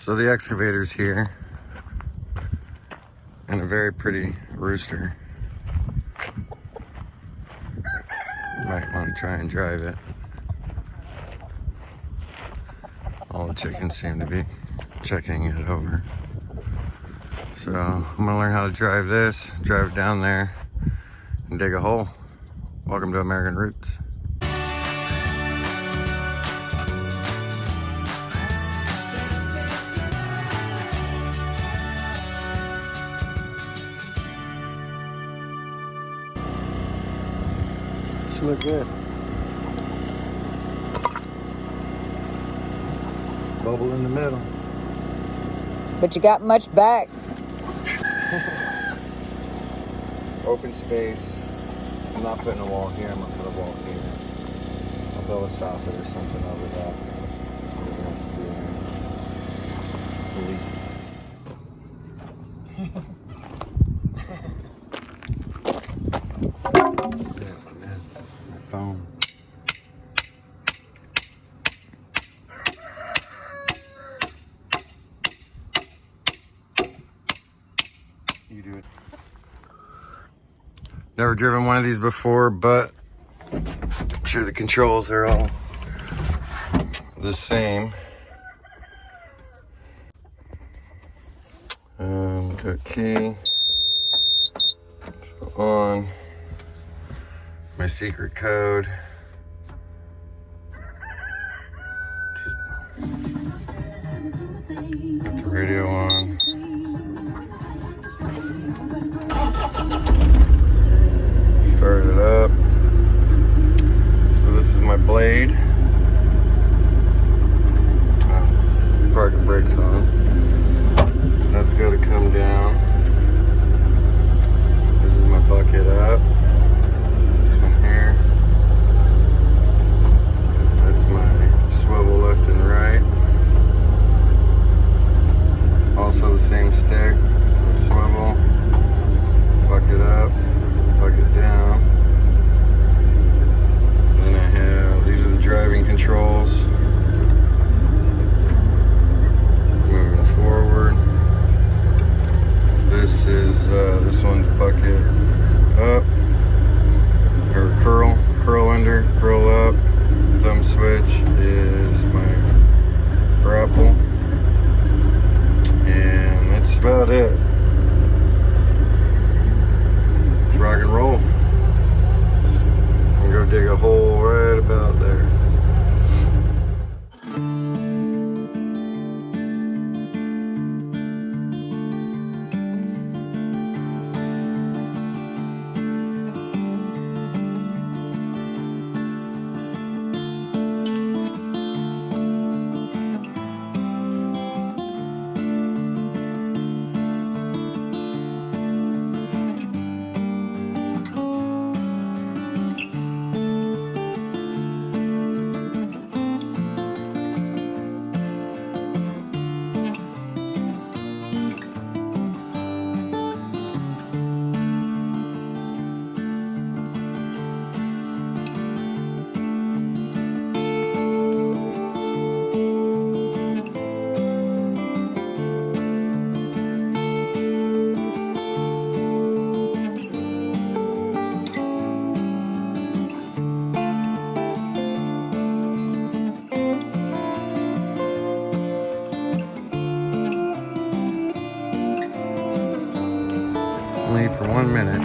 So the excavator's here, and a very pretty rooster. Might want to try and drive it. All the chickens seem to be checking it over. So I'm gonna learn how to drive this, drive it down there, and dig a hole. Welcome to American Roots. Should look good. Bubble in the middle. But you got much back. Open space. I'm not putting a wall here, I'm gonna put a wall here. I'll build a soffit or something over that. That's my phone. You do it. Never driven one of these before, but I'm sure the controls are all the same. Go key. So on. My secret code. Got the radio on. Start it up. So this is my blade. Parking brakes on. That's got to come down. This is my bucket up. This one here. That's my swivel left and right. Also the same stick. So swivel, bucket up, bucket down. And then I have, these are the driving controls. Moving forward. This is, this one's bucket up, or curl under, curl up. Thumb switch is my grapple. And that's about it. Let's rock and roll. I'm gonna go dig a hole right about there. Only for 1 minute.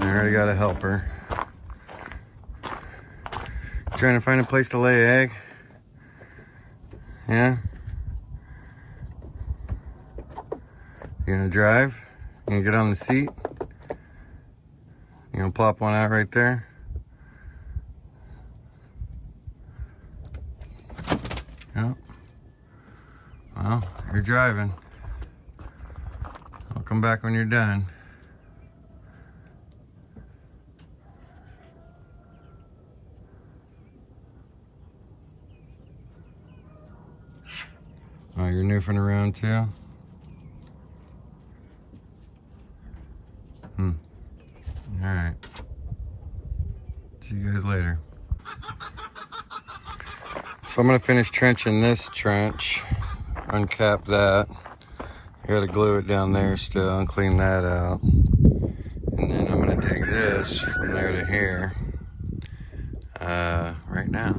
I already got a helper. Trying to find a place to lay an egg. Yeah? You gonna drive? You gonna get on the seat? You gonna plop one out right there? Yep. Well, you're driving. I'll come back when you're done. Oh, you're noofing around too? Alright. See you guys later. So I'm gonna finish trenching this trench. uncap that. I gotta glue it down there still and clean that out. And then I'm gonna dig this from there to here right now.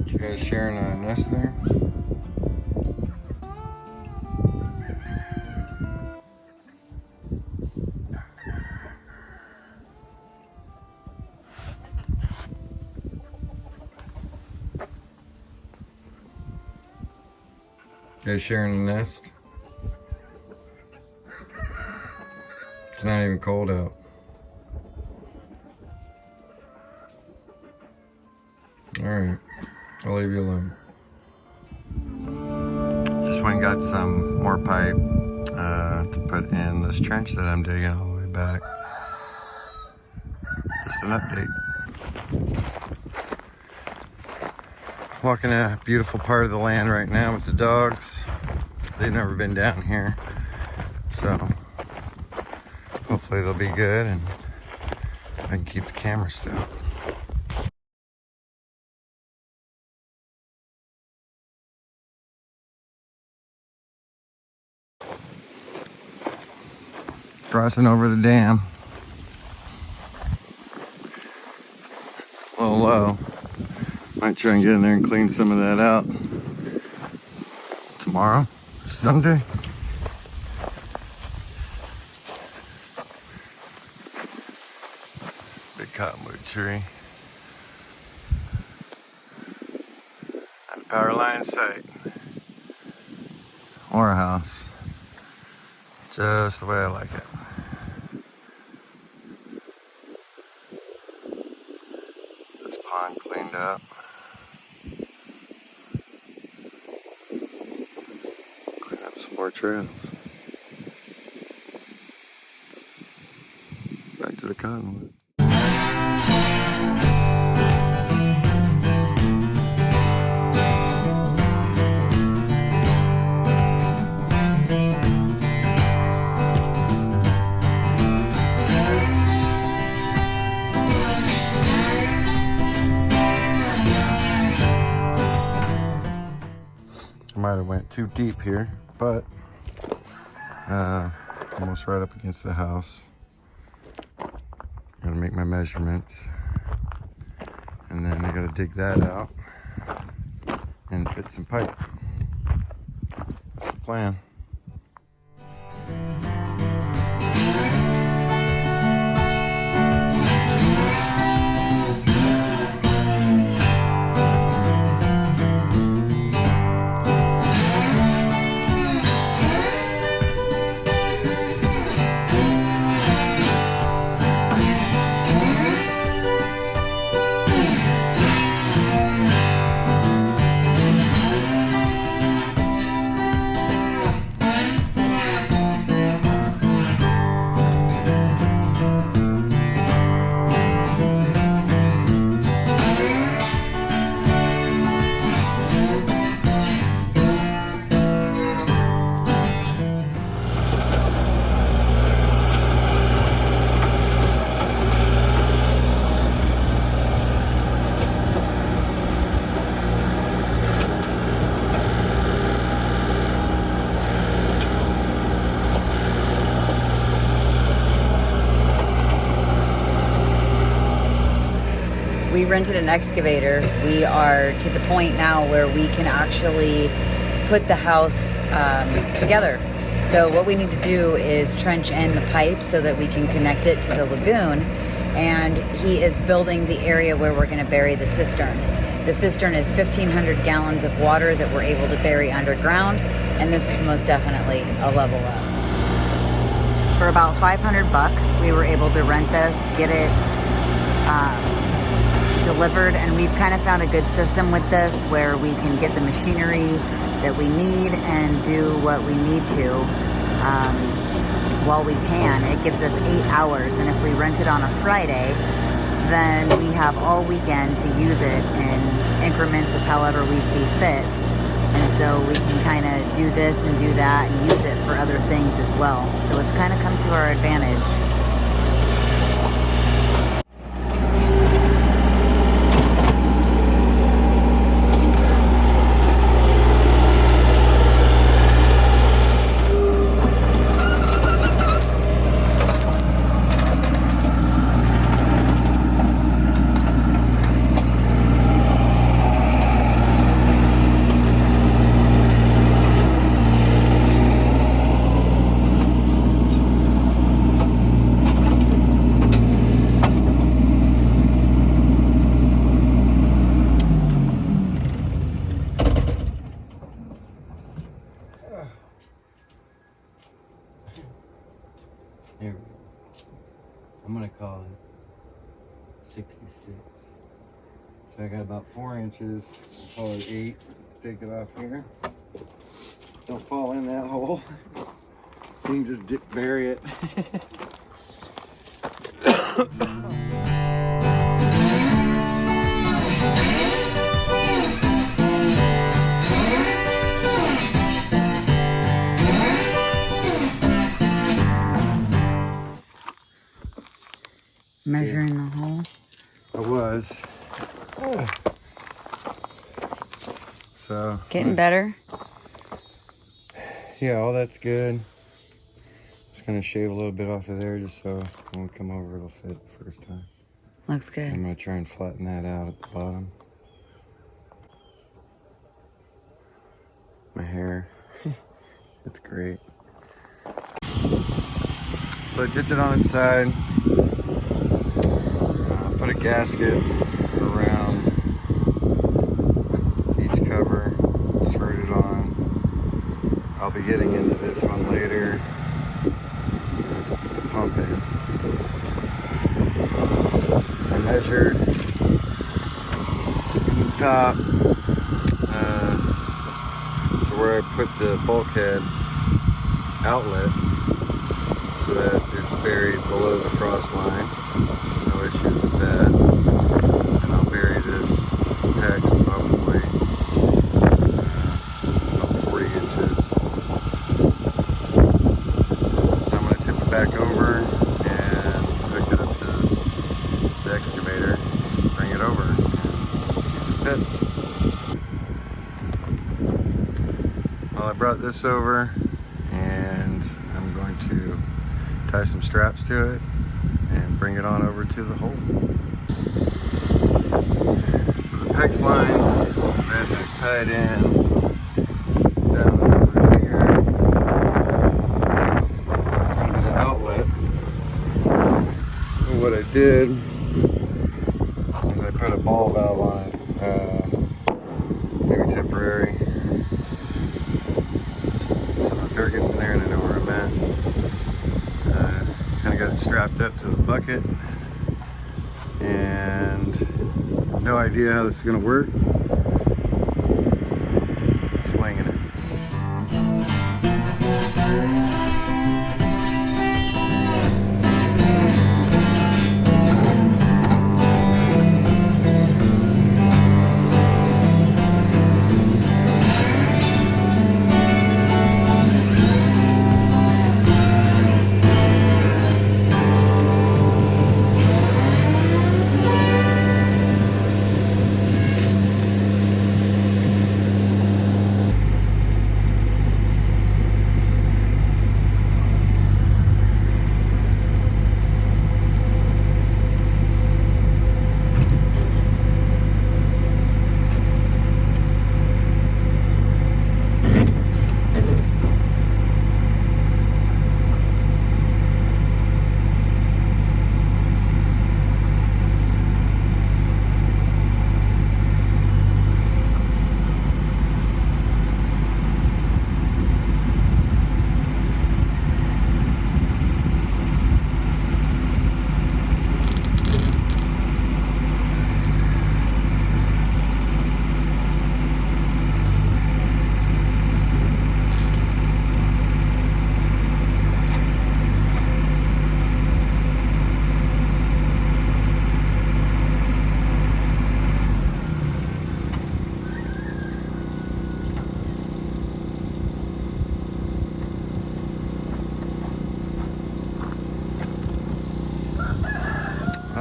You guys sharing a nest there? You guys sharing a nest? It's not even cold out. Alright, I'll leave you alone. Just went and got some more pipe to put in this trench that I'm digging all the way back. Just an update. Walking a beautiful part of the land right now with the dogs. They've never been down here, so hopefully they'll be good and I can keep the camera still. Crossing over the dam. A little low. Might try and get in there and clean some of that out tomorrow, Sunday. Big cottonwood tree. And power line in sight. Or a house. Just the way I like it. This pond cleaned up. Clean up some more trails. Back to the cottonwood. Might have went too deep here, but almost right up against the house. Gotta make my measurements, and then I gotta dig that out and fit some pipe. That's the plan. We rented an excavator. We are to the point now where we can actually put the house together. So what we need to do is trench in the pipe so that we can connect it to the lagoon. And he is building the area where we're going to bury the cistern. The cistern is 1,500 gallons of water that we're able to bury underground, and this is most definitely a level up. For about $500, we were able to rent this, get it delivered, and we've kind of found a good system with this where we can get the machinery that we need and do what we need to while we can. It gives us 8 hours, and if we rent it on a Friday, then we have all weekend to use it in increments of however we see fit. And so we can kind of do this and do that and use it for other things as well. So it's kind of come to our advantage. Here we go. I'm gonna call it 66. So I got about 4 inches. I'll call it 8. Let's take it off here. Don't fall in that hole. You can just bury it. Measuring the hole. I was. So. Getting better. Yeah, all that's good. Just gonna shave a little bit off of there just so when we come over it'll fit the first time. Looks good. I'm gonna try and flatten that out at the bottom. My hair, it's great. So I dipped it on its side. Put a gasket around each cover, screwed it on. I'll be getting into this one later to put the pump in. I measured from the top to where I put the bulkhead outlet so that it's buried below the frost line. So no issues with that. And I'll bury this PEX probably about 40 inches. I'm going to tip it back over and hook it up to the excavator, bring it over, and see if it fits. Well, I brought this over and I'm going to tie some straps to it and bring it on over to the hole. So the PEX line that I tied in down over here is going to be the outlet. And what I did is I put a ball valve on it, maybe temporary, so the dirt gets in there and I know where I'm at. Kind of got it strapped up to the bucket and no idea how this is going to work. Swinging it.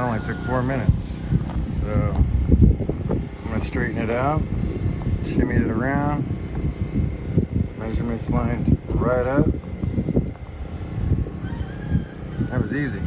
only took 4 minutes. So I'm gonna straighten it out, shimmy it around, measurements lined right up. That was easy.